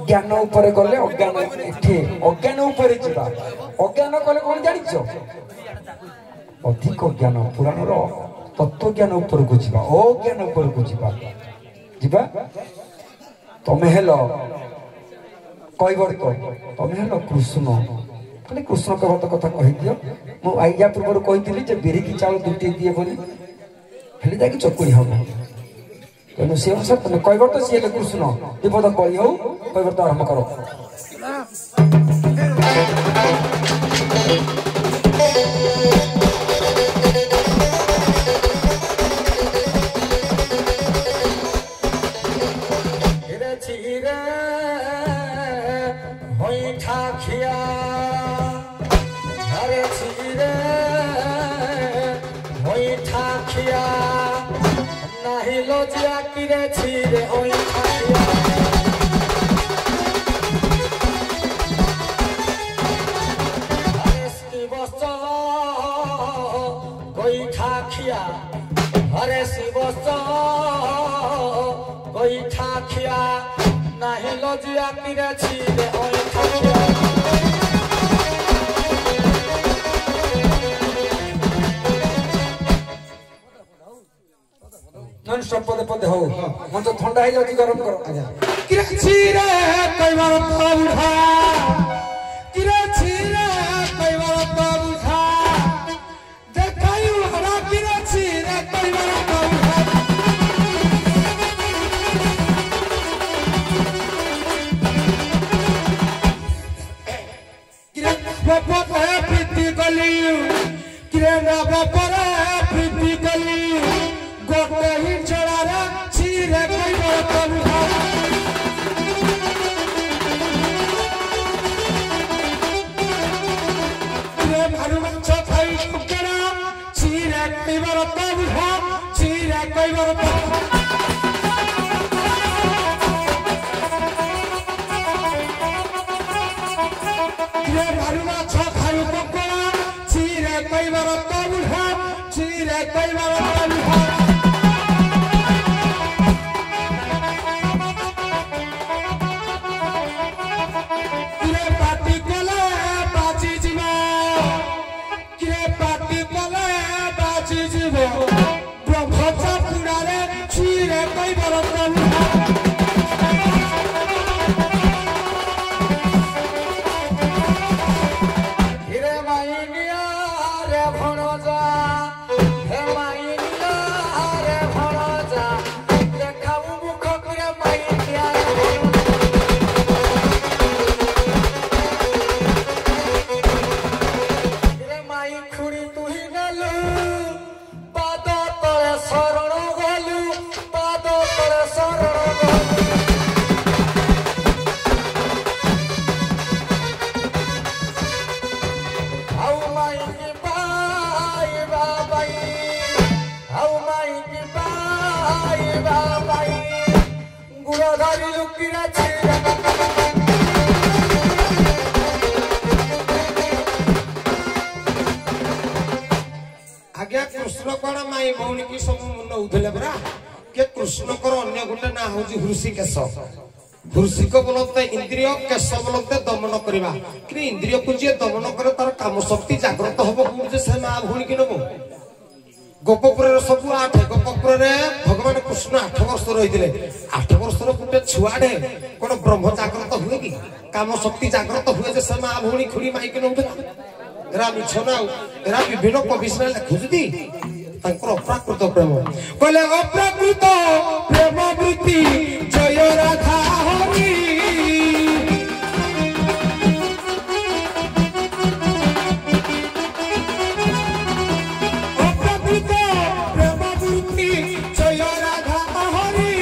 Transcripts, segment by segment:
ज्ञान ऊपर गले अज्ञान एठी अज्ञान ऊपर जिबा अज्ञान कले कोन जानिछो अधिक ज्ञान पुराण रो तत्व ज्ञान ऊपर को जिबा अज्ञान ऊपर को जिबा जिबा तमे हेलो कैवर्त तमे हेलो कृष्ण खाली कृष्ण कवत कथा कहि दियो मु आइया पूर्व कहितली जे बेरी की चाउल दुटी दिए बोली हेले जाके चकुरी हबो तेणु से अनुसार तुम कैवर्त सी कृष्ण विपद कही हो कैवर्त आरंभ करो हरे शिव गोईठा खिया नहीं लजिया किरे छिरे ओईठा खिया नन स्टॉप पदे पदे हो मन तो ठंडा है जाती गरम करो आजा किरे छिरे कईवार पौधा किरे छिरे कईवार पौधा देखायु हरा किरे छिरे कईवार पौधा किरे बाप है प्रीति गली किरे ना बाप रे प्रीति गली गोटे ही चढ़ा रे छिरे कईवार पौधा हृषिकेश हृषिक बोलते इंद्रिय केश बोलते दमन करवा कि इंद्रिय को जी दमन करे तार काम शक्ति जागृत हम कौन से माँ भूणी कि नबू गोपपुर सब 8 गोपपुर भगवान कृष्ण 8 वर्ष रही 8 वर्ष गोटे छुआड़े कौन ब्रह्म जागृत हुए कि काम शक्ति जागृत हुए से माँ भूणी खुड़ी माइक नौला मिछ ना विभिन्न कवि लिखुदी अप्राकृत प्रेम कहले अप्राकृत प्रेम वृत्ति जय राधा हरि अप्राकृत प्रेम वृत्ति जय राधा हरि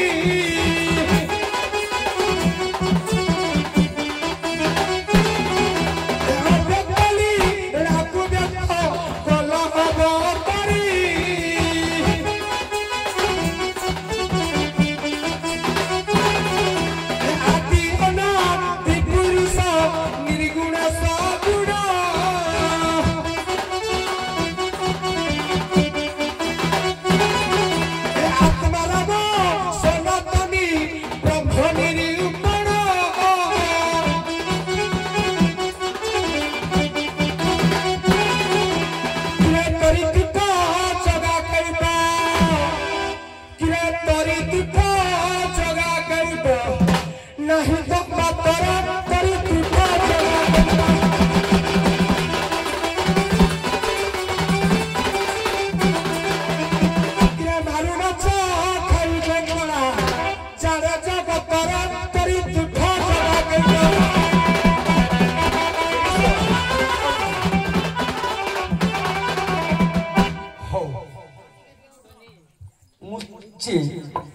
मुझे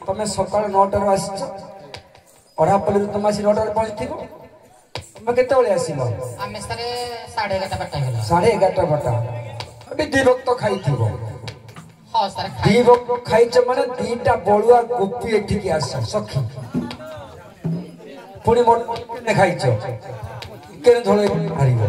तुम सकाल 9टार आसच अढ़ापल्ली तुम आसी 9टार पहुँच तुम केत आसल आमे सारे 11:30 बटा गेला 11:30 बटा अभी 2 वक्त खाई हां सर 2 वक्त खाई माने 2टा बड़ुआ गोपी एठिकी आस सखी पुणी मोट खाई के धोले हारिब